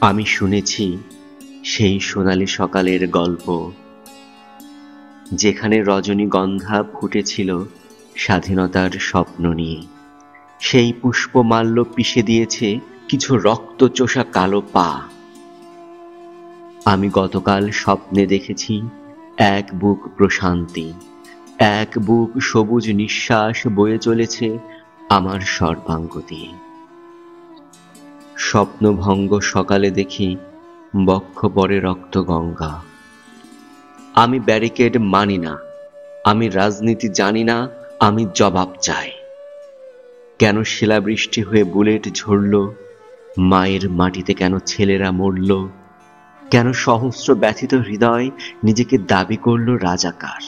আমি শুনেছি সেই সোনালি সকালের গল্প, যেখানে রজনীগন্ধা ফুটেছিল স্বাধীনতার স্বপ্ন নিয়ে। সেই পুষ্পমাল্য পিষে দিয়েছে কিছু রক্তচোষা কালো পা। আমি গতকাল স্বপ্নে দেখেছি এক বুক প্রশান্তি, এক বুক সবুজ নিঃশ্বাস বয়ে চলেছে আমার সর্বাঙ্গ দিয়ে। স্বপ্নভঙ্গ সকালে দেখি বক্ষ পরে রক্ত গঙ্গা। আমি ব্যারিকেড মানি না, আমি রাজনীতি জানি না, আমি জবাব চাই। কেন শিলাবৃষ্টি হয়ে বুলেট ঝরল? মায়ের মাটিতে কেন ছেলেরা মরল? কেন সহস্র ব্যথিত হৃদয় নিজেকে দাবি করল রাজাকার?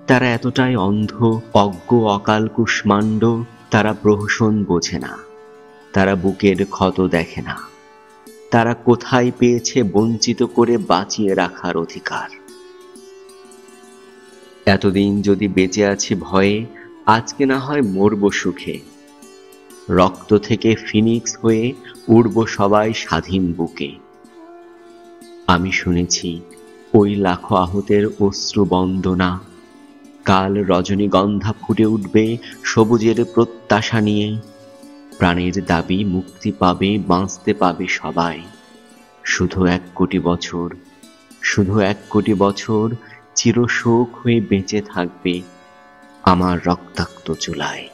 তারা এতটাই অন্ধ, অজ্ঞ, অকাল কুষ্মাণ্ড, তারা প্রহসন বোঝে না, তারা বুকের ক্ষত দেখে না, তারা কোথায় পেয়েছে বঞ্চিত করে বাঁচিয়ে রাখার অধিকার। এতদিন যদি বেঁচে আছি ভয়ে, আজকে না হয় মরব সুখে। রক্ত থেকে ফিনিক্স হয়ে উড়ব সবাই স্বাধীন বুকে। আমি শুনেছি ওই লাখো আহতের অশ্রু বন্দনা, কাল রজনীগন্ধা ফুটে উঠবে সবুজের প্রত্যাশা নিয়ে। প্রাণের দাবি মুক্তি পাবে, বাঁচতে পাবে সবাই। শুধু 1 কোটি বছর, শুধু 1 কোটি বছর চিরশোক হয়ে বেঁচে থাকবে আমার রক্তাক্ত চুলায়।